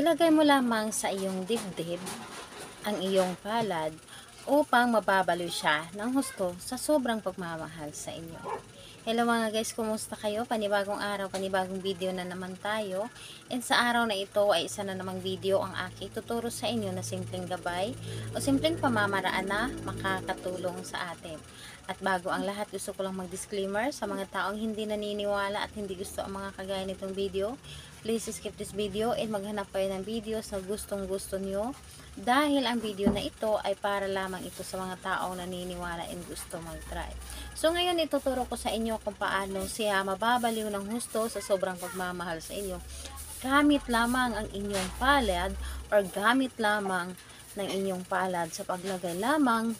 Ilagay mo lamang sa iyong dibdib ang iyong palad upang mababaliw siya ng husto sa sobrang pagmamahal sa inyo. Hello mga guys, kumusta kayo? Panibagong araw, panibagong video na naman tayo. And sa araw na ito ay isa na namang video ang aking tuturo sa inyo na simpleng gabay o simpleng pamamaraan na makakatulong sa atin. At bago ang lahat, gusto ko lang mag-disclaimer sa mga taong hindi naniniwala at hindi gusto ang mga kagaya nitong video. Please skip this video and maghanap kayo ng videos na gustong gusto nyo. Dahil ang video na ito ay para lamang ito sa mga taong naniniwala and gusto mag-try. So ngayon ituturo ko sa inyo kung paano siya mababaliw ng husto sa sobrang pagmamahal sa inyo. Gamit lamang ang inyong palad or gamit lamang ng inyong palad sa paglagay lamang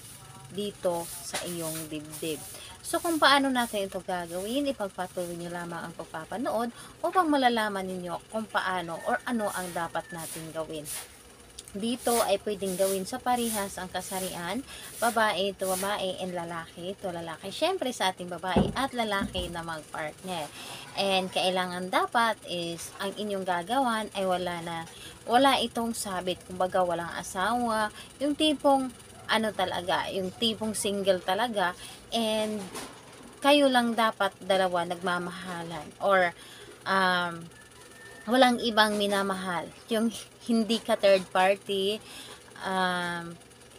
dito sa iyong dibdib. So kung paano natin ito gagawin, ipagpatuloy nyo lamang ang pagpapanood upang malalaman ninyo kung paano or ano ang dapat natin gawin. Dito ay pwedeng gawin sa parihas ang kasarian, babae to babae and lalaki to lalaki. Syempre sa ating babae at lalaki na mag-partner. And kailangan dapat is ang inyong gagawan ay wala itong sabit, kumbaga walang asawa, yung tipong ano talaga, yung tipong single talaga, and kayo lang dapat dalawa nagmamahalan or walang ibang minamahal, yung hindi ka third party,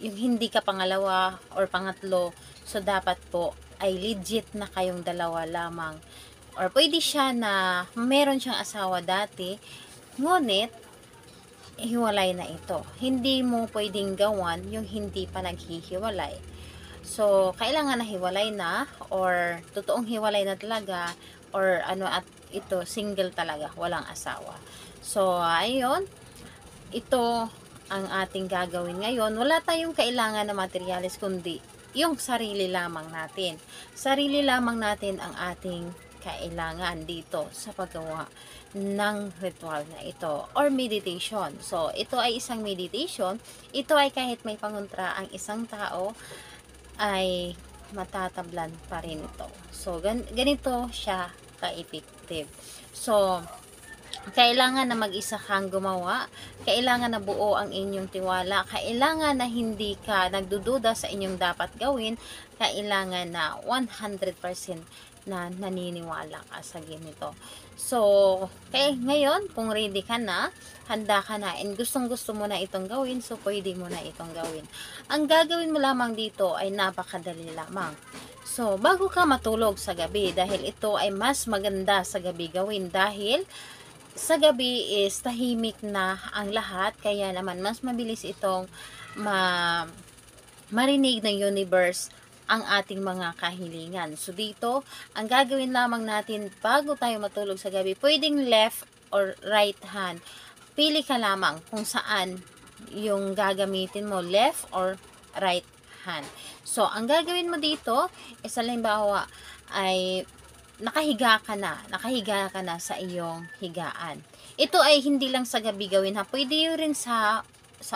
yung hindi ka pangalawa or pangatlo. So dapat po ay legit na kayong dalawa lamang, or pwede siya na meron siyang asawa dati ngunit hiwalay na ito. Hindi mo pwedeng gawan yung hindi pa naghihiwalay. So, kailangan na hiwalay na or totoong hiwalay na talaga or ano at ito single talaga, walang asawa. So, ayun. Ito ang ating gagawin ngayon. Wala tayong kailangan na materyales kundi yung sarili lamang natin. Sarili lamang natin ang ating kailangan dito sa paggawa ng ritual na ito or meditation. So, ito ay isang meditation. Ito ay kahit may pangontra ang isang tao ay matatablan pa rin ito. So, ganito siya ka-effective. So, kailangan na mag-isa kang gumawa, kailangan na buo ang inyong tiwala, kailangan na hindi ka nagdududa sa inyong dapat gawin, kailangan na 100% na naniniwala ka sa ganito. So, ngayon, kung ready ka na, handa ka na, and gustong-gusto mo na itong gawin, so pwede mo na itong gawin. Ang gagawin mo lamang dito ay napakadali lamang. So, bago ka matulog sa gabi, dahil ito ay mas maganda sa gabi gawin, dahil sa gabi is tahimik na ang lahat, kaya naman mas mabilis itong marinig ng universe ang ating mga kahilingan. So dito, ang gagawin lamang natin bago tayo matulog sa gabi, pwedeng left or right hand. Pili ka lamang kung saan yung gagamitin mo, left or right hand. So, ang gagawin mo dito, halimbawa ay nakahiga ka na sa iyong higaan. Ito ay hindi lang sa gabi gawin ha, pwede rin sa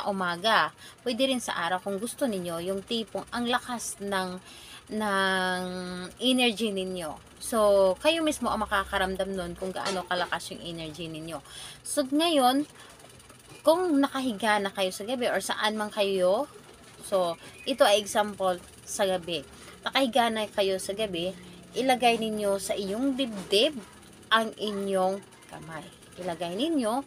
umaga, pwede rin sa araw kung gusto ninyo, yung tipong ang lakas ng energy ninyo. So, kayo mismo ang makakaramdam nun kung gaano kalakas yung energy ninyo. So, ngayon, kung nakahiga na kayo sa gabi or saan man kayo, so, ito ay example sa gabi. Nakahiga na kayo sa gabi, ilagay ninyo sa iyong dibdib ang inyong kamay. Ilagay ninyo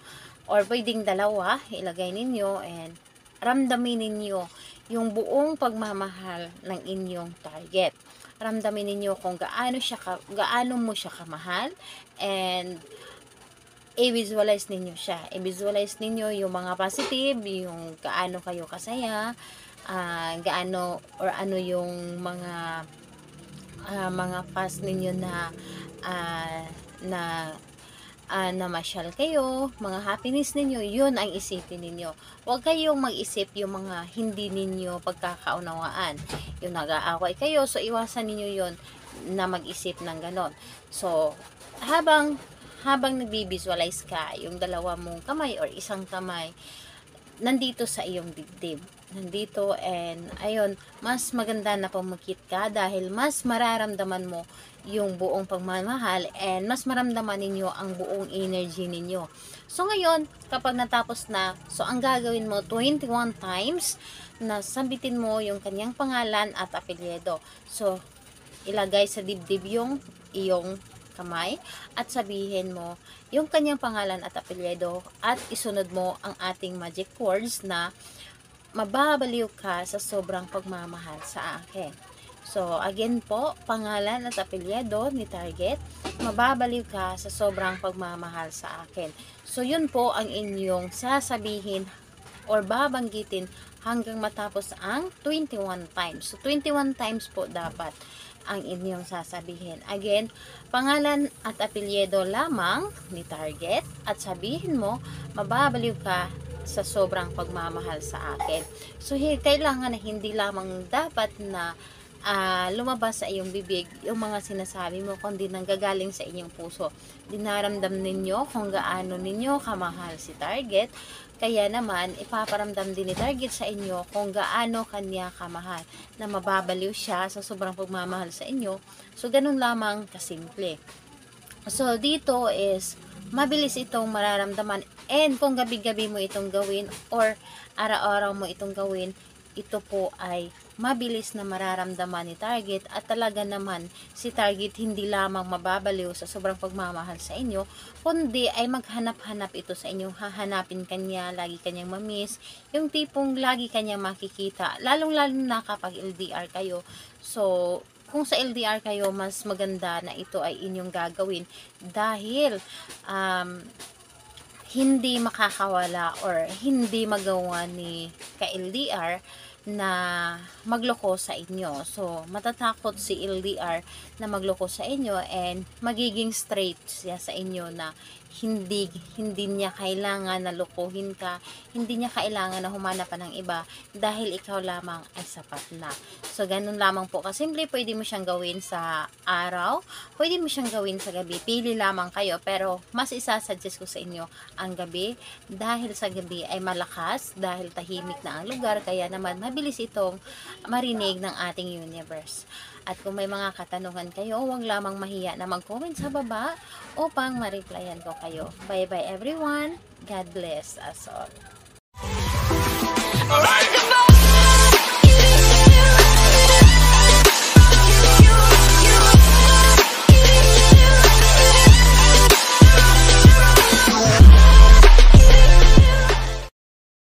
or pwedeng dalawa, ilagay ninyo and ramdamin ninyo yung buong pagmamahal ng inyong target. Ramdamin ninyo kung gaano mo siya kamahal, and i-visualize ninyo siya. I-visualize ninyo yung mga positive, yung gaano kayo kasaya, gaano or ano yung mga past ninyo na masyal kayo, mga happiness ninyo, yun ang isipin ninyo. Huwag kayong mag-isip yung mga hindi ninyo pagkakaunawaan. Yung nag-aaway kayo, so iwasan ninyo yun na mag-isip ng ganon. So, habang nagbi-visualize ka, yung dalawa mong kamay or isang kamay nandito sa iyong dibdib. nandito, and ayun, mas maganda na pumikit ka dahil mas mararamdaman mo yung buong pagmamahal and mas maramdaman ninyo ang buong energy ninyo. So ngayon, kapag natapos na, so ang gagawin mo 21 times na sabitin mo yung kanyang pangalan at apelyido. So ilagay sa dibdib yung iyong kamay at sabihin mo yung kanyang pangalan at apelyido at isunod mo ang ating magic words na mababaliw ka sa sobrang pagmamahal sa akin. So, again po, pangalan at apelyido ni target, mababaliw ka sa sobrang pagmamahal sa akin. So, yun po ang inyong sasabihin or babanggitin hanggang matapos ang 21 times. So, 21 times po dapat ang inyong sasabihin. Again, pangalan at apelyido lamang ni target at sabihin mo, mababaliw ka sa sobrang pagmamahal sa akin. So, kailangan na hindi lamang dapat na lumabas sa iyong bibig yung mga sinasabi mo, kundi nanggagaling sa inyong puso. Dinaramdam ninyo kung gaano ninyo kamahal si target, kaya naman ipaparamdam din ni target sa inyo kung gaano kanya kamahal, na mababaliw siya sa sobrang pagmamahal sa inyo. So ganun lamang kasimple. So dito is mabilis itong mararamdaman, and kung gabi-gabi mo itong gawin or araw-araw mo itong gawin, ito po ay mabilis na mararamdaman ni target, at talaga naman si target hindi lamang mababaliw sa sobrang pagmamahal sa inyo, kundi ay maghanap-hanap ito sa inyo. Hahanapin kanya, lagi kanyang mamiss, yung tipong lagi kanyang makikita, lalong-lalo na kapag LDR kayo. So kung sa LDR kayo, mas maganda na ito ay inyong gagawin dahil hindi makakawala or hindi magawa ni ka-LDR na magloko sa inyo. So, matatakot si LDR na magloko sa inyo, and magiging straight siya sa inyo na hindi niya kailangan na lokohin ka, hindi niya kailangan na humanap pa ng iba dahil ikaw lamang ay sapat na. So, ganun lamang po kasimple. Pwede mo siyang gawin sa araw, pwede mo siyang gawin sa gabi. Pili lamang kayo, pero mas isasuggest ko sa inyo ang gabi dahil sa gabi ay malakas, dahil tahimik na ang lugar, kaya naman mabilis itong marinig ng ating universe. At kung may mga katanungan kayo, huwag lamang mahiya na mag-comment sa baba upang ma-replyan ko kayo. Bye-bye everyone. God bless us all.